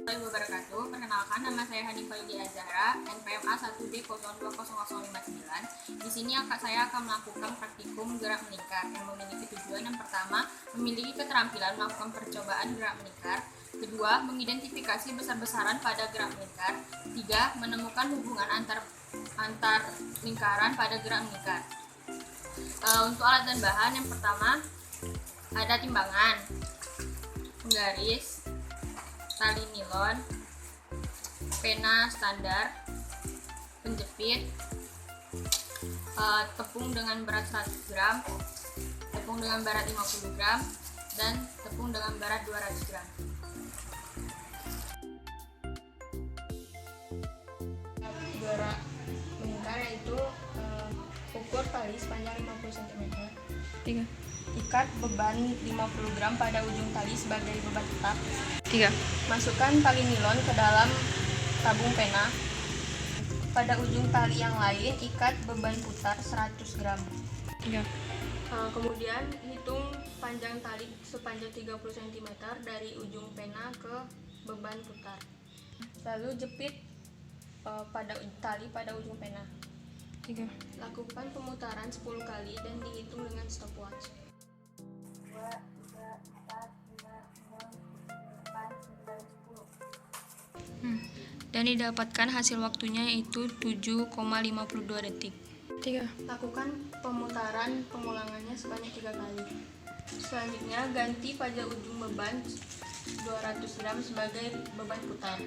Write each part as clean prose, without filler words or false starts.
Wabarakatuh. Perkenalkan, nama saya Hanifah Yudi Azhara, NPM A1D020059. Di sini saya akan melakukan praktikum gerak melingkar yang memiliki tujuan yang pertama, memiliki keterampilan melakukan percobaan gerak melingkar. Kedua, mengidentifikasi besar-besaran pada gerak melingkar. Tiga, menemukan hubungan antar lingkaran pada gerak melingkar. Untuk alat dan bahan, yang pertama ada timbangan, penggaris, tali nilon, pena standar, penjepit, tepung dengan berat 100 gram, tepung dengan berat 50 gram, dan tepung dengan berat 200 gram. Gerak melingkar yaitu ukur tali sepanjang 50 cm. 3. Ikat beban 50 gram pada ujung tali sebagai beban tetap. 3. Masukkan tali nilon ke dalam tabung pena. Pada ujung tali yang lain, ikat beban putar 100 gram. 3. Kemudian hitung panjang tali sepanjang 30 cm dari ujung pena ke beban putar. Lalu jepit tali pada ujung pena. 3. Lakukan pemutaran 10 kali dan dihitung dengan stopwatch. 2, 3, 4, 5, 6, 7, 8, 9, 10. Dan didapatkan hasil waktunya yaitu 7,52 detik. 3. Lakukan pemutaran pengulangannya sebanyak 3 kali. Selanjutnya ganti pada ujung beban 200 gram sebagai beban putar.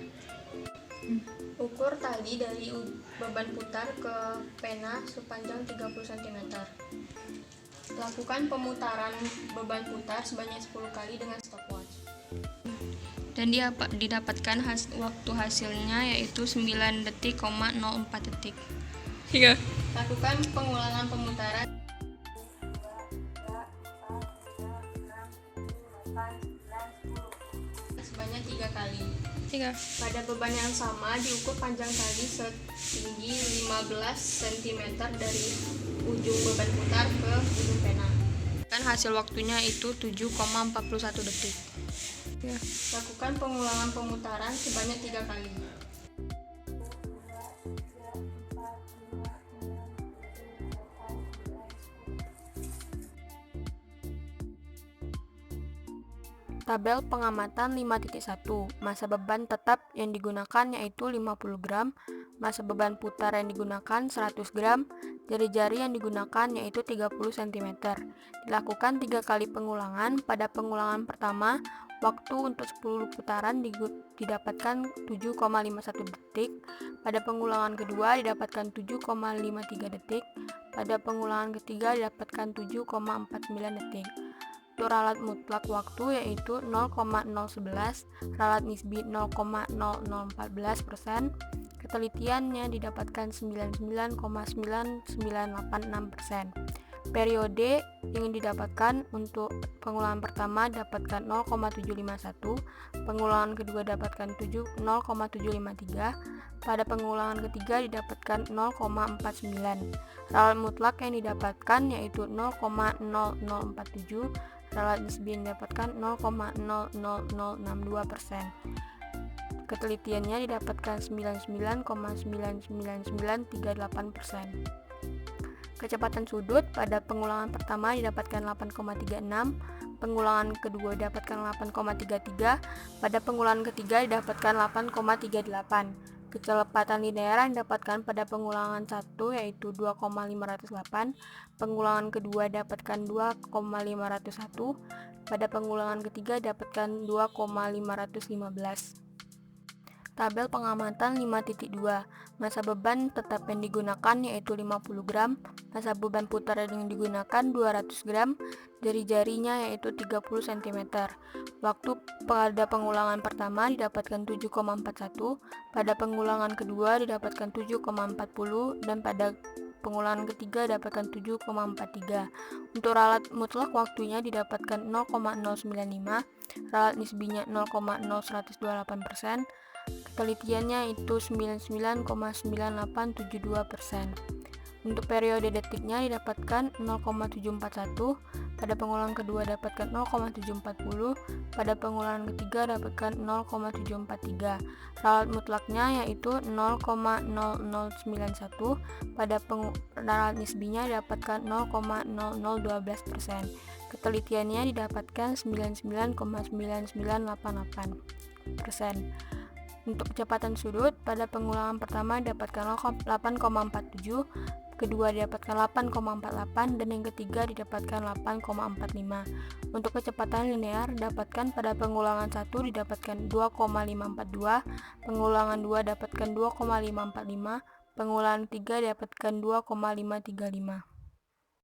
Ukur tali dari beban putar ke pena sepanjang 30 cm. Lakukan pemutaran beban putar sebanyak 10 kali dengan stopwatch. Dan didapatkan waktu hasilnya yaitu 9 detik, 04 detik. 3. Lakukan pengulangan pemutaran 2, 3, 4, 5, 6, 7, 8, 9, 10. sebanyak 3 kali. 3. Pada beban yang sama diukur panjang tali setinggi 15 cm dari ujung beban putar ke ujung pena. Dan hasil waktunya itu 7,41 detik. 3. Lakukan pengulangan pemutaran sebanyak 3 kali. 2, 3, 4, 5, 6, 7, 8, 9, 10. Tabel pengamatan 5.1. Masa beban tetap yang digunakan yaitu 50 gram, masa beban putar yang digunakan 100 gram, jari-jari yang digunakan yaitu 30 cm. Dilakukan 3 kali pengulangan. Pada pengulangan pertama, waktu untuk 10 putaran didapatkan 7,51 detik. Pada pengulangan kedua didapatkan 7,53 detik. Pada pengulangan ketiga didapatkan 7,49 detik. Untuk ralat mutlak waktu yaitu 0,011, ralat nisbi 0,0014%, ketelitiannya didapatkan 99,9986%. Periode yang didapatkan untuk pengulangan pertama dapatkan 0,751, pengulangan kedua dapatkan 0,753, pada pengulangan ketiga didapatkan 0,49. Ralat mutlak yang didapatkan yaitu 0,0047, ralat nisbi yang didapatkan 0,00062%. Ketelitiannya didapatkan 99,99938%. Kecepatan sudut pada pengulangan pertama didapatkan 8,36, pengulangan kedua didapatkan 8,33, pada pengulangan ketiga didapatkan 8,38. Kecepatan linear yang didapatkan pada pengulangan 1 yaitu 2,508, pengulangan kedua dapatkan 2,501, pada pengulangan ketiga dapatkan 2,515. Tabel pengamatan 5.2. Masa beban tetap yang digunakan yaitu 50 gram, masa beban putar yang digunakan 200 gram, jari-jarinya yaitu 30 cm. Waktu pada pengulangan pertama didapatkan 7,41, pada pengulangan kedua didapatkan 7,40, dan pada pengulangan ketiga dapatkan 7,43. Untuk ralat mutlak waktunya didapatkan 0,095, ralat nisbinya 0,0128%, ketelitiannya itu 99,9872%. Untuk periode detiknya didapatkan 0,741, pada pengulangan kedua dapatkan 0,740, pada pengulangan ketiga dapatkan 0,743. Ralat mutlaknya yaitu 0,0091, pada ralat nisbinya dapatkan 0,0012%. Ketelitiannya didapatkan 99,9988%. Untuk kecepatan sudut, pada pengulangan pertama didapatkan 8,47, kedua didapatkan 8,48, dan yang ketiga didapatkan 8,45. Untuk kecepatan linear didapatkan pada pengulangan 1 didapatkan 2,542, pengulangan 2 dapatkan 2,545, pengulangan 3 didapatkan 2,535.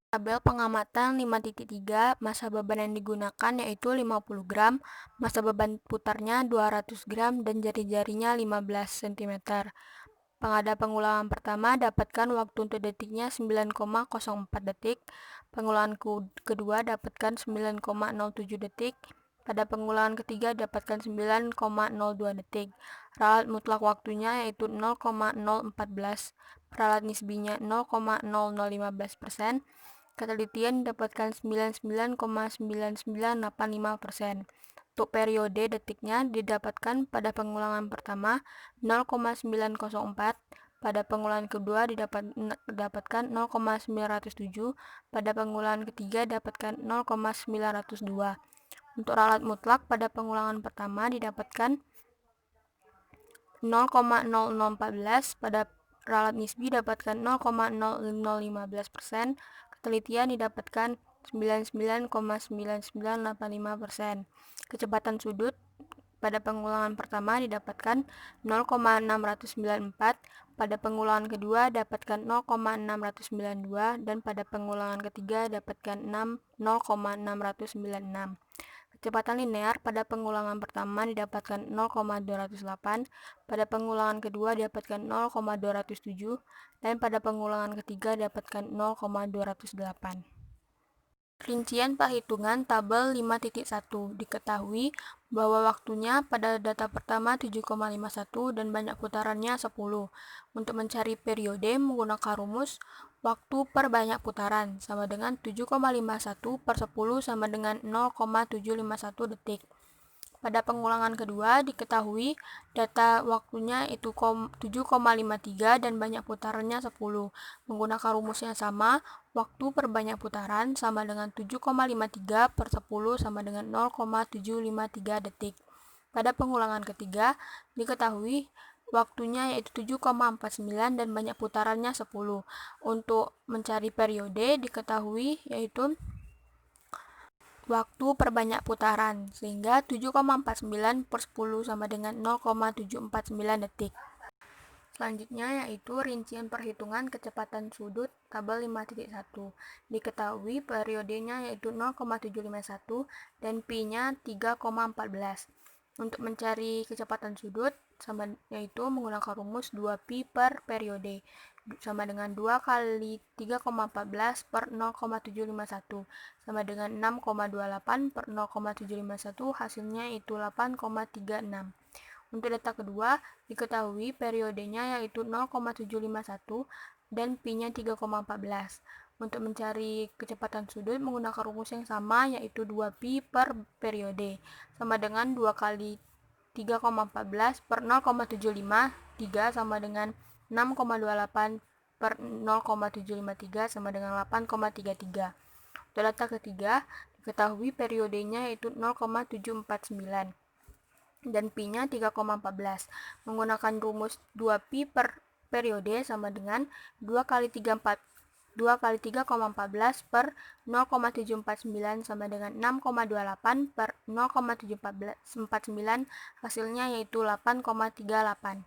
Tabel pengamatan 5.3, masa beban yang digunakan yaitu 50 gram, masa beban putarnya 200 gram, dan jari-jarinya 15 cm. Pada pengulangan pertama dapatkan waktu untuk detiknya 9,04 detik, pengulangan kedua dapatkan 9,07 detik, pada pengulangan ketiga dapatkan 9,02 detik. Ralat mutlak waktunya yaitu 0,014, ralat nisbinya 0,0015%, ketelitian didapatkan 99,9985%. Untuk periode detiknya didapatkan pada pengulangan pertama 0,904, pada pengulangan kedua didapatkan 0,907, pada pengulangan ketiga dapatkan 0,902. Untuk ralat mutlak pada pengulangan pertama didapatkan 0,0014, pada ralat nisbi dapatkan 0,0015%, ketelitian didapatkan 99,9985%. Kecepatan sudut pada pengulangan pertama didapatkan 0,694, pada pengulangan kedua dapatkan 0,692, dan pada pengulangan ketiga dapatkan 0,696. Kecepatan linear pada pengulangan pertama didapatkan 0,208, pada pengulangan kedua didapatkan 0,207, dan pada pengulangan ketiga didapatkan 0,208. Rincian perhitungan tabel 5.1. Diketahui bahwa waktunya pada data pertama 7,51 dan banyak putarannya 10. Untuk mencari periode menggunakan rumus waktu per banyak putaran sama dengan 7,51 per 10 sama dengan 0,751 detik. Pada pengulangan kedua diketahui data waktunya itu 7,53 dan banyak putarannya 10. Menggunakan rumus yang sama, waktu per banyak putaran sama dengan 7,53 per 10 sama dengan 0,753 detik. Pada pengulangan ketiga diketahui waktunya yaitu 7,49 dan banyak putarannya 10. Untuk mencari periode diketahui yaitu waktu per banyak putaran, sehingga 7,49 per 10 sama dengan 0,749 detik. Selanjutnya yaitu rincian perhitungan kecepatan sudut tabel 5.1. Diketahui periodenya yaitu 0,751 dan pi-nya 3,14. Untuk mencari kecepatan sudut yaitu menggunakan rumus 2pi per periode sama dengan 2 kali 3,14 per 0,751 sama dengan 6,28 per 0,751, hasilnya itu 8,36. Untuk data kedua diketahui periodenya yaitu 0,751 dan pi-nya 3,14. Untuk mencari kecepatan sudut menggunakan rumus yang sama yaitu 2pi per periode sama dengan 2 kali 3,14 per 0,753 sama dengan 6,28 per 0,753 sama dengan 8,33. Untuk data ketiga diketahui periodenya yaitu 0,749 dan pi-nya 3,14. Menggunakan rumus 2pi per periode sama dengan 2 kali 3,14 per 0,749 sama dengan 6,28 per 0,749, hasilnya yaitu 8,38.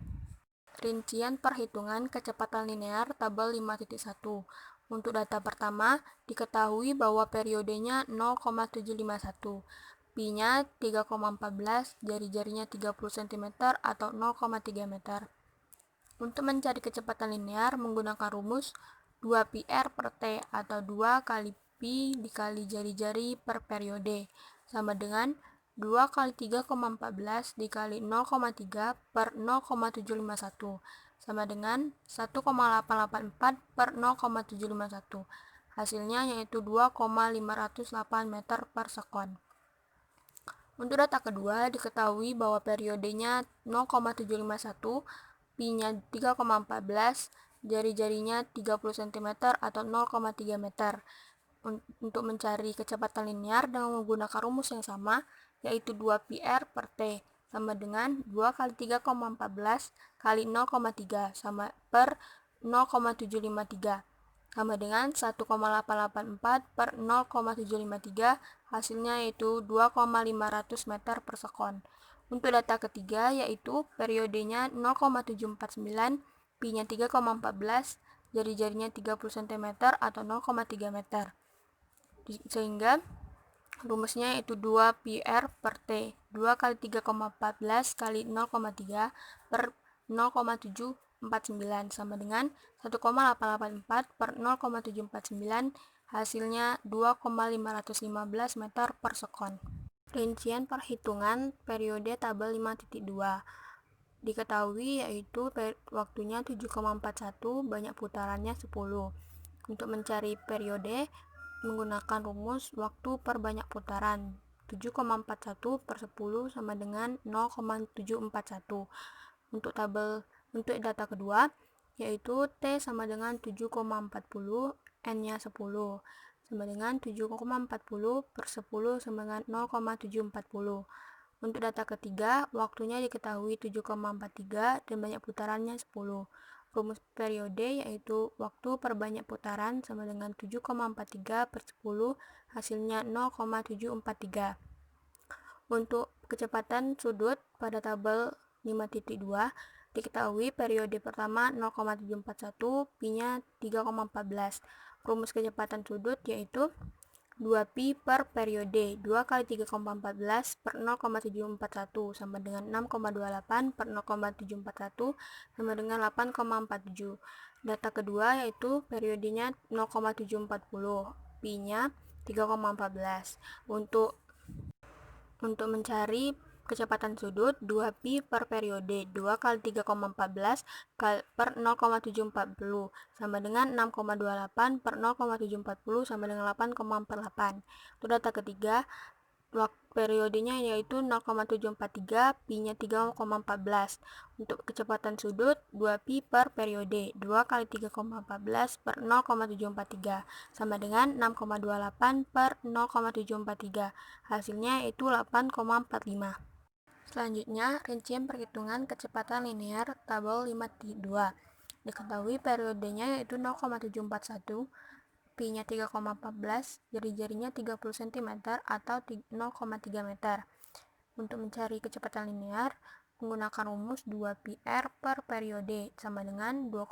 Rincian perhitungan kecepatan linear tabel 5.1. Untuk data pertama diketahui bahwa periodenya 0,751, pi-nya 3,14, jari-jarinya 30 cm atau 0,3 meter. Untuk mencari kecepatan linear menggunakan rumus 2πr per T atau 2 kali pi dikali jari-jari per periode sama dengan 2 kali 3,14 dikali 0,3 per 0,751 sama dengan 1,884 per 0,751. Hasilnya yaitu 2,508 meter per sekon. Untuk data kedua, diketahui bahwa periodenya 0,751, pi-nya 3,14, jari-jarinya 30 cm atau 0,3 meter. Untuk mencari kecepatan linear dengan menggunakan rumus yang sama, yaitu 2πr per t sama dengan 2 kali 3,14 kali 0,3 sama per 0,753 sama dengan 1,884 per 0,753, hasilnya yaitu 2,500 meter per sekon. Untuk data ketiga yaitu periodenya 0,749, pi-nya 3,14, jari-jarinya 30 cm atau 0,3 meter. Sehingga rumusnya yaitu 2πr per t, 2 kali 3,14 kali 0,3 per 0,749 sama dengan 1,884 per 0,749, hasilnya 2,515 meter per sekon. Rincian perhitungan periode tabel 5.2 diketahui yaitu waktunya 7,41, banyak putarannya 10. Untuk mencari periode menggunakan rumus waktu per banyak putaran, 7,41 per 10 sama dengan 0,741. Untuk data kedua yaitu T sama dengan 7,40, N-nya 10 sama dengan 7,40 per 10 sama dengan 0,740. Untuk data ketiga, waktunya diketahui 7,43 dan banyak putarannya 10. Rumus periode yaitu waktu per banyak putaran sama dengan 7,43 per 10, hasilnya 0,743. Untuk kecepatan sudut pada tabel 5.2 diketahui periode pertama 0,741, pi-nya 3,14. Rumus kecepatan sudut yaitu 2pi per periode, 2 kali 3,14 per 0,741 sama dengan 6,28 per 0,741 sama dengan 8,47. Data kedua yaitu periodenya 0,740, pi-nya 3,14. Untuk mencari kecepatan sudut, 2pi per periode, 2 kali 3,14 per 0,740 sama dengan 6,28 per 0,740 sama dengan 8,48. Untuk data ketiga, periodenya yaitu 0,743, pi-nya 3,14. Untuk kecepatan sudut, 2pi per periode, 2 kali 3,14 per 0,743 sama dengan 6,28 per 0,743. Hasilnya yaitu 8,45. Selanjutnya, rincian perhitungan kecepatan linear tabel 5.2. Diketahui periodenya yaitu 0,741, pi-nya 3,14, jari-jarinya 30 cm atau 0,3 meter. Untuk mencari kecepatan linear, menggunakan rumus 2πr per periode sama dengan 2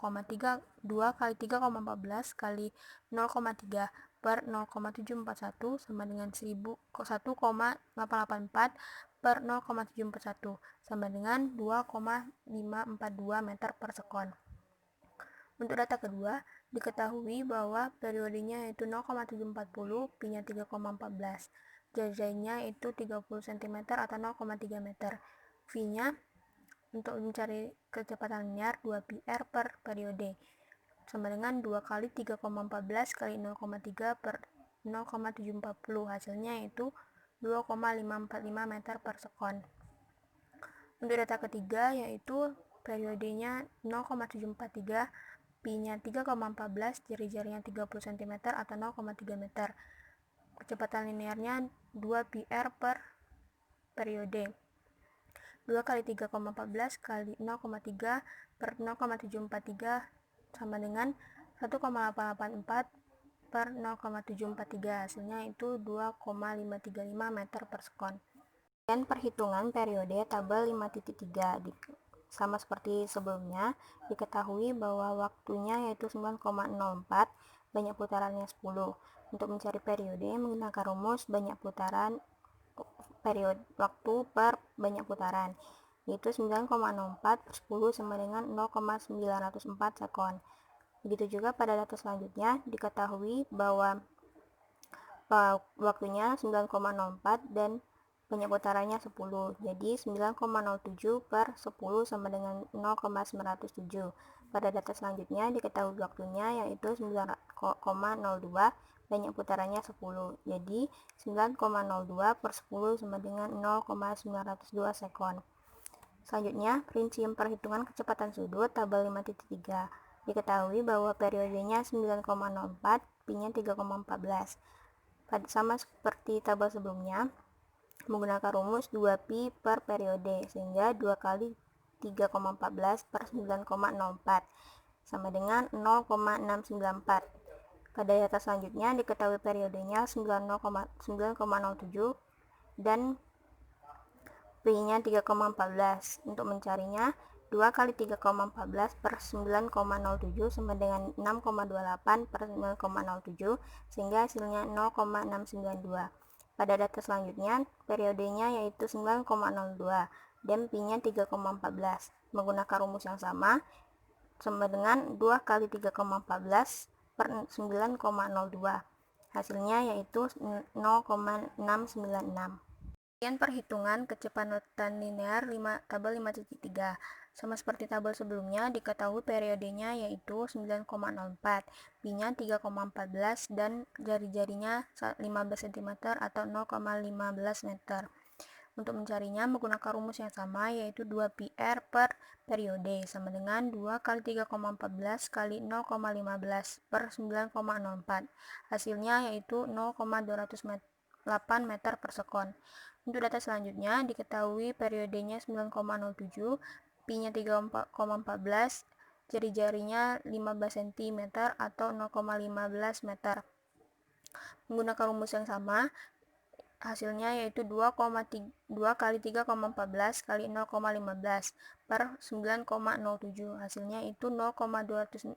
kali 3,14 kali 0,3 per 0,741 sama dengan 1,884 per 0,741 sama dengan 2,542 meter per sekon. Untuk data kedua, diketahui bahwa periodenya yaitu 0,740, pi-nya 3,14, jari-jarinya itu 30 cm atau 0,3 meter. V-nya untuk mencari kecepatan linear 2πr per periode sama dengan 2 kali 3,14 kali 0,3 per 0,740, hasilnya yaitu 2,545 meter per sekon. Untuk data ketiga yaitu periodenya 0,743, pi-nya 3,14, jari-jarinya 30 cm atau 0,3 meter. Kecepatan linearnya 2πr per periode, 2 kali 3,14 kali 0,3 per 0,743 sama dengan 1,884 per 0,743, hasilnya itu 2,535 meter per sekon. Dan perhitungan periode tabel 5.3 sama seperti sebelumnya, diketahui bahwa waktunya yaitu 9,04, banyak putarannya 10. Untuk mencari periode menggunakan rumus banyak putaran periode waktu per banyak putaran, yaitu 9,04 per 10 sama dengan 0,904 sekon. Begitu juga pada data selanjutnya, diketahui bahwa waktunya 9,04 dan banyak putarannya 10, jadi 9,07 per 10 sama dengan 0,907. Pada data selanjutnya diketahui waktunya yaitu 9,02, banyak putarannya 10. Jadi 9,02 per 10 sama dengan 0,902 sekon. Selanjutnya, prinsip perhitungan kecepatan sudut tabel 5.3. Diketahui bahwa periodenya 9,04, pi-nya 3,14. Sama seperti tabel sebelumnya, menggunakan rumus 2pi per periode, sehingga 2 kali 3,14 per 9,04 sama dengan 0,694. Pada data selanjutnya diketahui periodenya 9,07 dan pi-nya 3,14. Untuk mencarinya, 2 kali 3,14 per 9,07 sama dengan 6,28 per 9,07, sehingga hasilnya 0,692. Pada data selanjutnya, periodenya yaitu 9,02 dan pi-nya 3,14. Menggunakan rumus yang sama dengan 2 kali 3,14 per 9,02. Hasilnya yaitu 0,696. Kemudian perhitungan kecepatan linear tabel 5.3. Sama seperti tabel sebelumnya, diketahui periodenya yaitu 9,04, pi-nya 3,14 dan jari-jarinya 15 cm atau 0,15 meter. Untuk mencarinya menggunakan rumus yang sama yaitu 2πr per periode sama dengan 2 kali 3,14 kali 0,15 per 9,04. Hasilnya yaitu 0,208 meter per sekon. Untuk data selanjutnya diketahui periodenya 9,07, pi-nya 3,14, jari-jarinya 15 cm atau 0,15 meter. Menggunakan rumus yang sama, hasilnya yaitu 2 kali 3,14 kali 0,15 per 9,07. Hasilnya itu 0,207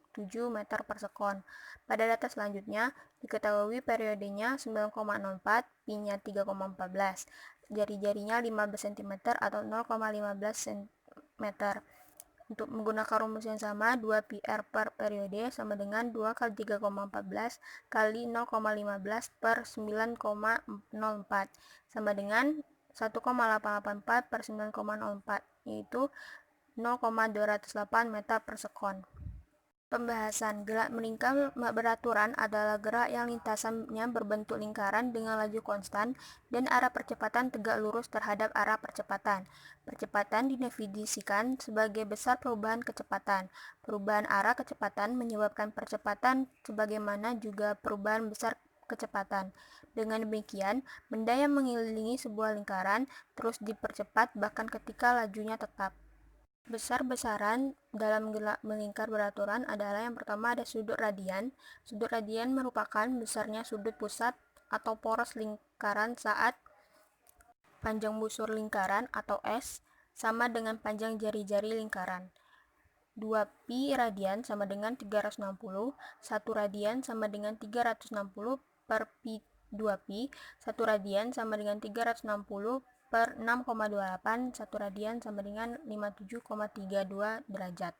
meter per sekon. Pada data selanjutnya diketahui periodenya 9,04, pi-nya 3,14, jari-jarinya 15 cm atau 0,15 meter. Untuk menggunakan rumus yang sama, 2πr per periode sama dengan 2 kali 3,14 kali 0,15 per 9,04 sama dengan 1,884 per 9,04, yaitu 0,208 meter per sekon. Pembahasan. Gerak melingkar beraturan adalah gerak yang lintasannya berbentuk lingkaran dengan laju konstan dan arah percepatan tegak lurus terhadap arah percepatan. Percepatan didefinisikan sebagai besar perubahan kecepatan. Perubahan arah kecepatan menyebabkan percepatan sebagaimana juga perubahan besar kecepatan. Dengan demikian, benda yang mengelilingi sebuah lingkaran terus dipercepat bahkan ketika lajunya tetap. Besar-besaran dalam gerak melingkar beraturan adalah yang pertama ada sudut radian. Sudut radian merupakan besarnya sudut pusat atau poros lingkaran saat panjang busur lingkaran atau S sama dengan panjang jari-jari lingkaran. 2pi radian sama dengan 360, 1 radian sama dengan 360 per pi 2pi, 1 radian sama dengan 360 per 6,28, 1 radian sama dengan 57,32 derajat.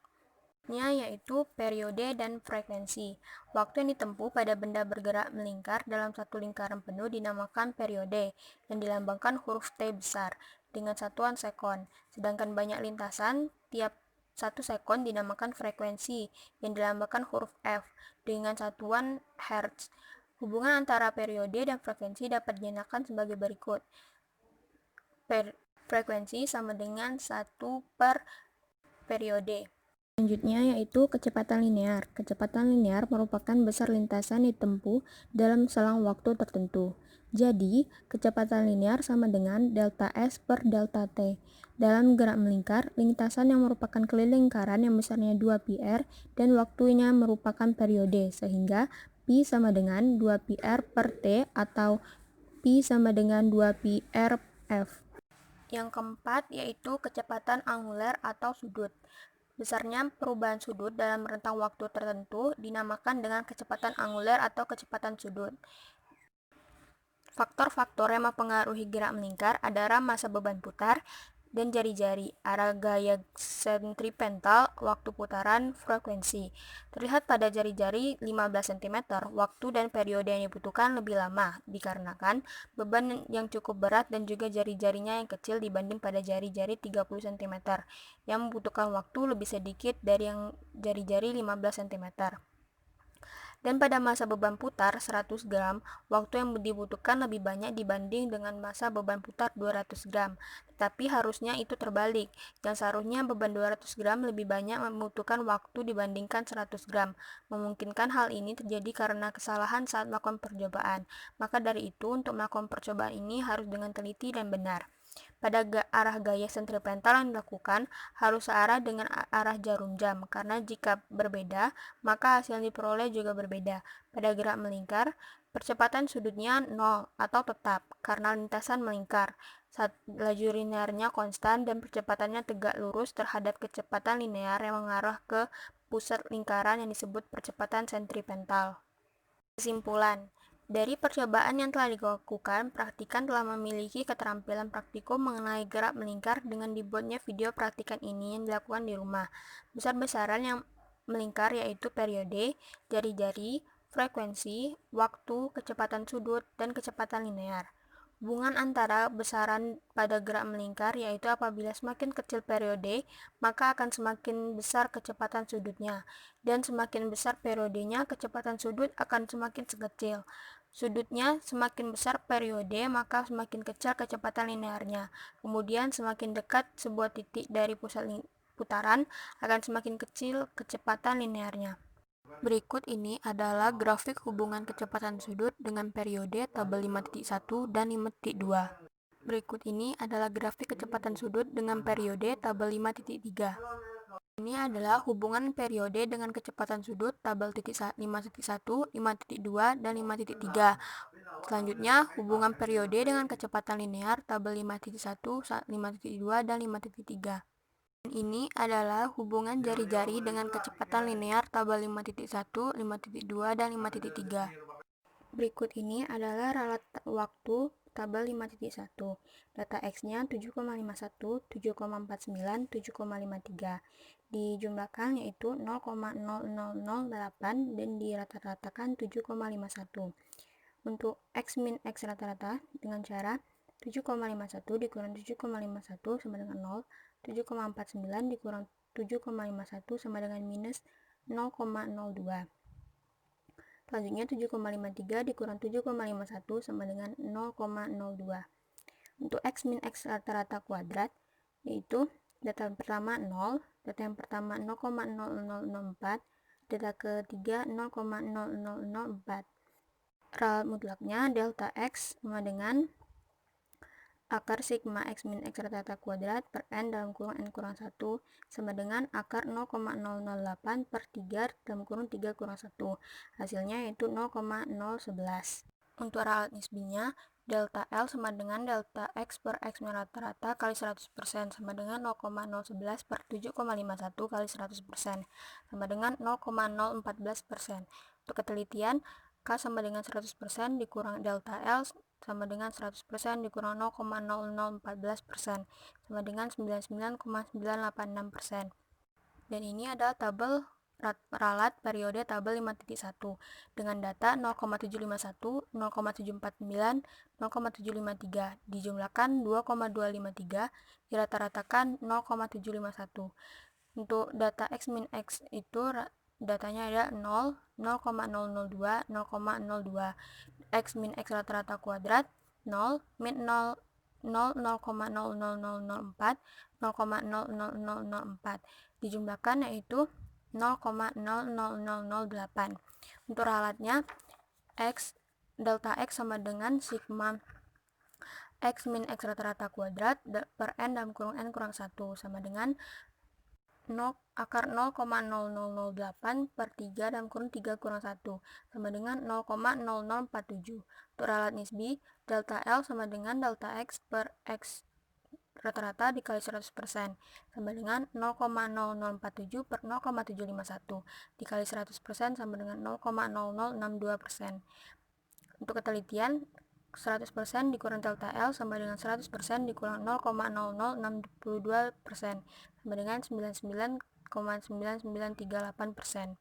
Yaitu periode dan frekuensi. Waktu yang ditempuh pada benda bergerak melingkar dalam satu lingkaran penuh dinamakan periode, yang dilambangkan huruf T besar, dengan satuan sekon. Sedangkan banyak lintasan tiap 1 sekon dinamakan frekuensi, yang dilambangkan huruf F, dengan satuan hertz. Hubungan antara periode dan frekuensi dapat dinyatakan sebagai berikut. Frekuensi sama dengan 1 per periode. Selanjutnya yaitu kecepatan linear. Kecepatan linear merupakan besar lintasan ditempuh dalam selang waktu tertentu. Jadi, kecepatan linear sama dengan delta S per delta T. Dalam gerak melingkar, lintasan yang merupakan keliling lingkaran yang besarnya 2πr dan waktunya merupakan periode, sehingga pi sama dengan 2πr per T atau pi sama dengan 2πr f. Yang keempat yaitu kecepatan angular atau sudut. Besarnya perubahan sudut dalam rentang waktu tertentu dinamakan dengan kecepatan angular atau kecepatan sudut. Faktor-faktor yang mempengaruhi gerak melingkar adalah massa beban putar dan jari-jari, arah gaya sentripetal, waktu putaran, frekuensi. Terlihat pada jari-jari 15 cm, waktu dan periode yang dibutuhkan lebih lama, dikarenakan beban yang cukup berat dan juga jari-jarinya yang kecil dibanding pada jari-jari 30 cm, yang membutuhkan waktu lebih sedikit dari yang jari-jari 15 cm. Dan pada masa beban putar 100 gram, waktu yang dibutuhkan lebih banyak dibanding dengan masa beban putar 200 gram. Tetapi harusnya itu terbalik, yang seharusnya beban 200 gram lebih banyak membutuhkan waktu dibandingkan 100 gram. Memungkinkan hal ini terjadi karena kesalahan saat melakukan percobaan. Maka dari itu, untuk melakukan percobaan ini harus dengan teliti dan benar. Pada arah gaya sentripetal yang dilakukan harus searah dengan arah jarum jam, karena jika berbeda, maka hasil yang diperoleh juga berbeda. Pada gerak melingkar, percepatan sudutnya 0 atau tetap, karena lintasan melingkar. Saat laju linearnya konstan dan percepatannya tegak lurus terhadap kecepatan linear yang mengarah ke pusat lingkaran yang disebut percepatan sentripetal. Kesimpulan, dari percobaan yang telah dilakukan, praktikan telah memiliki keterampilan praktikum mengenai gerak melingkar dengan dibuatnya video praktikan ini yang dilakukan di rumah. Besar-besaran yang melingkar yaitu periode, jari-jari, frekuensi, waktu, kecepatan sudut, dan kecepatan linear. Hubungan antara besaran pada gerak melingkar yaitu apabila semakin kecil periode, maka akan semakin besar kecepatan sudutnya, dan semakin besar periodenya, kecepatan sudut akan semakin kecil. Sudutnya semakin besar periode, maka semakin kecil kecepatan linearnya. Kemudian semakin dekat sebuah titik dari pusat putaran, akan semakin kecil kecepatan linearnya. Berikut ini adalah grafik hubungan kecepatan sudut dengan periode tabel 5.1 dan 5.2. Berikut ini adalah grafik kecepatan sudut dengan periode tabel 5.3. Ini adalah hubungan periode dengan kecepatan sudut tabel 5.1, 5.2, dan 5.3. Selanjutnya, hubungan periode dengan kecepatan linear tabel 5.1, 5.2, dan 5.3. Ini adalah hubungan jari-jari dengan kecepatan linear tabel 5.1, 5.2, dan 5.3. Berikut ini adalah ralat waktu tabel 5.1. Data X-nya 7,51, 7,49, 7,53. Dijumlahkan yaitu 0,0008 dan dirata-ratakan 7,51. Untuk X min X rata-rata dengan cara 7,51 dikurang 7,51 sama dengan 0, 7,49 dikurang 7,51 sama dengan minus 0,02. Selanjutnya 7,53 dikurang 7,51 sama dengan 0,02. Untuk X min X rata-rata kuadrat, yaitu data yang pertama 0, data yang pertama 0,0004, data ketiga 0,0004. Ralat mutlaknya delta X sama dengan akar sigma X min X rata-rata kuadrat per N dalam kurung N kurang 1 sama dengan akar 0,008 per 3 dalam kurung 3 kurang 1. Hasilnya yaitu 0,011. Untuk ralat nisbinya, delta L sama dengan delta X per X min rata-rata kali 100% sama dengan 0,011 per 7,51 kali 100% sama dengan 0,014%. Untuk ketelitian, K sama dengan 100% dikurang delta L sama dengan 100% dikurang 0,0014% sama dengan 99,986%. Dan ini adalah tabel ralat periode tabel 5.1 dengan data 0,751, 0,749, 0,753, dijumlahkan 2,253, dirata-ratakan 0,751. Untuk data X min X itu datanya ada 0, 0,002, 0,02. X min X rata-rata kuadrat 0, min 0, 0, 0,00004, 0,00004. Dijumlahkan yaitu 0,00008. Untuk ralatnya X delta X sama dengan sigma X min X rata-rata kuadrat per N dalam kurung N kurang 1 sama dengan akar 0,0008 per 3 dalam kurung 3 kurang 1 sama dengan 0,0047. Untuk ralat nisbi, delta L sama dengan delta X per X rata-rata dikali 100% sama dengan 0,0047 per 0,751 dikali 100% sama dengan 0,0062%. Untuk ketelitian, 100% dikurang delta L sama dengan 100% dikurang 0,00062% sama dengan 99,9938%.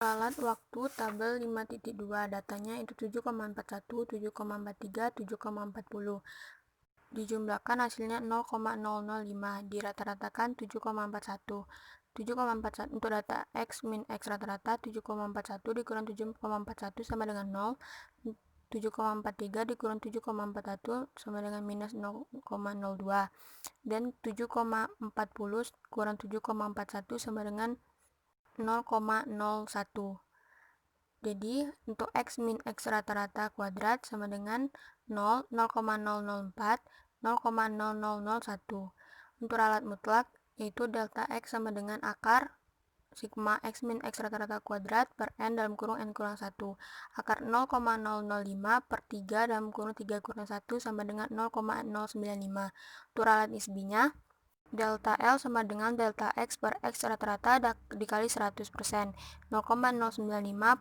Ralat waktu tabel 5.2, datanya itu 7,41, 7,43, 7,40. Dijumlahkan hasilnya 0,005, dirata-ratakan 7,41. 7,41 untuk data X min X rata-rata 7,41 dikurang 7,41 sama dengan 0. 7,43 dikurang 7,41 sama dengan minus 0,02, dan 7,40 kurang 7,41 sama dengan 0,01. Jadi untuk X min X rata-rata kuadrat sama dengan 0, 0,004, 0,0001. Untuk ralat mutlak yaitu delta X sama dengan akar sigma X min X rata-rata kuadrat per N dalam kurung N kurang 1. Akar 0,005 per 3 dalam kurung 3 kurang 1 sama dengan 0,095. Untuk ralat nisbinya, delta L sama dengan delta X per X rata-rata dikali 100%. 0,095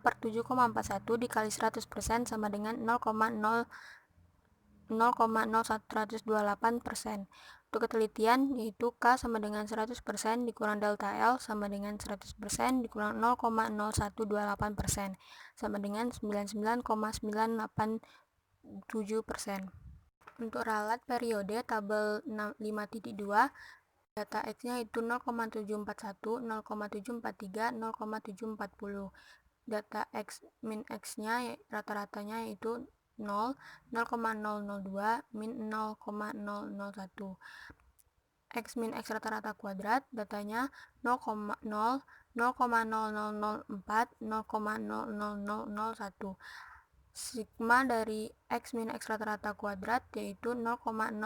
per 7,41 dikali 100% sama dengan 0,0128%. Untuk ketelitian yaitu K sama dengan 100% dikurang delta L sama dengan 100% dikurang 0,0128% sama dengan 99,987%. Untuk ralat periode tabel 5.2, data X-nya itu 0,741, 0,743, 0,740. Data X min X-nya rata-ratanya yaitu 0, 0,002, min 0,001. X min X rata-rata kuadrat datanya 0, 0,0004, 0,00001. Sigma dari X min X rata-rata kuadrat yaitu 0,0005.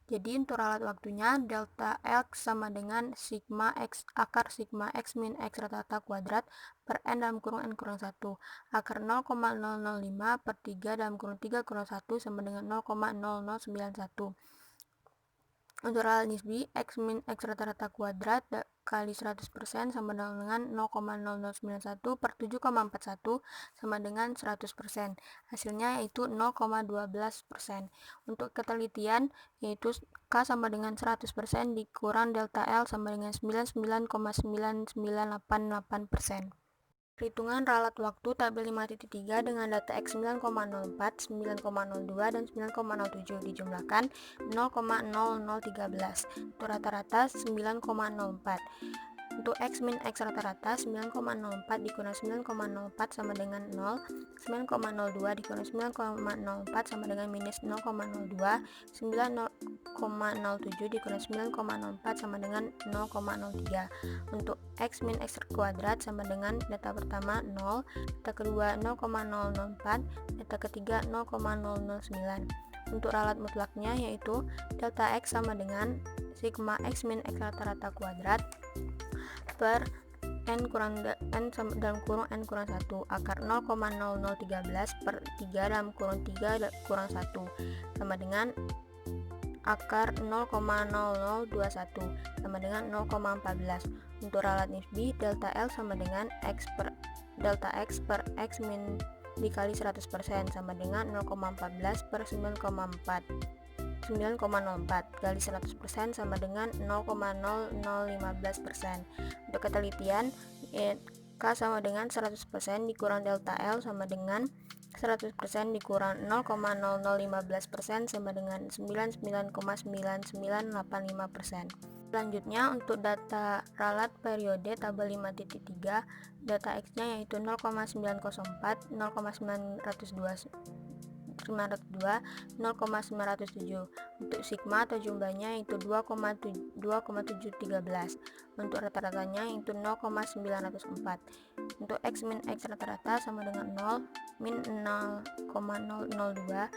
Jadi untuk ralat waktunya delta X sama dengan sigma X akar sigma X min X rata-rata kuadrat per N dalam kurung N kurang 1. Akar 0,005 per 3 dalam kurung 3 kurang 1 sama dengan 0,0091. Untuk ralat nisbi, X min X rata-rata kuadrat kali 100% sama dengan 0,0091 per 7,41 sama dengan 100%. Hasilnya yaitu 0,12%. Untuk ketelitian yaitu K sama dengan 100% dikurang delta L sama dengan 99,9988%. Perhitungan ralat waktu tabel 5.3 dengan data X 9,04, 9,02, dan 9,07 dijumlahkan 0,0013. Untuk rata-rata 9,04. Untuk X min X rata-rata 9,04 dikurang 9,04 sama dengan 0, 9,02 dikurang 9,04 sama dengan minus 0,02, 9,07 dikurang 9,04 sama dengan 0,03. Untuk X min X kuadrat sama dengan data pertama 0, data kedua 0,004, data ketiga 0,009. Untuk ralat mutlaknya yaitu delta X sama dengan sigma X min X rata-rata kuadrat per N kurang N dalam kurung N kurang 1 akar 0,0013 per 3 dalam kurung 3 kurang 1 sama dengan akar 0,0021 sama dengan 0,14. Untuk ralat nisbi delta L sama dengan delta X per X min dikali 100% sama dengan 0,14 per 9,04 kali 100% sama dengan 0,0015%. Untuk ketelitian K sama dengan 100% dikurang delta L sama dengan 100% dikurang 0,0015% sama dengan 99,9985%. Selanjutnya untuk data ralat periode tabel 5.3, data X-nya yaitu 0,904, 0,902, 0,907. Untuk sigma atau jumlahnya itu 2,713. Untuk rata-ratanya itu 0,904. Untuk X min X rata-rata sama dengan 0, min 0,002,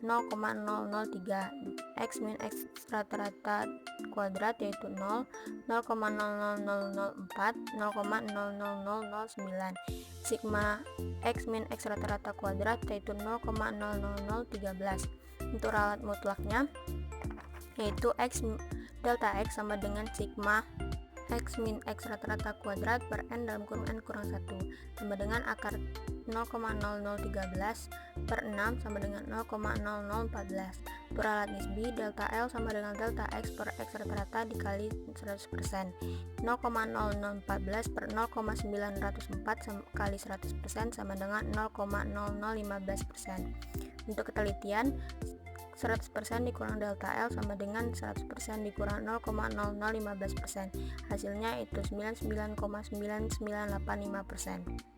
0,003. X min X rata-rata kuadrat yaitu 0, 0,0004, 0,00009. Sigma X min X rata-rata kuadrat yaitu 0,00013. Untuk ralat mutlaknya yaitu delta X sama dengan sigma X min X rata-rata kuadrat per N dalam kurung N kurang 1 sama dengan akar 0,0013 per 6 sama dengan 0,0014. Untuk ralat nisbi delta L sama dengan delta X per X rata-rata dikali 100%. 0,0014 per 0,904 kali 100% sama dengan 0,0015%. Untuk ketelitian 100% dikurang delta L sama dengan 100% dikurang 0,0015%. Hasilnya itu 99,9985%.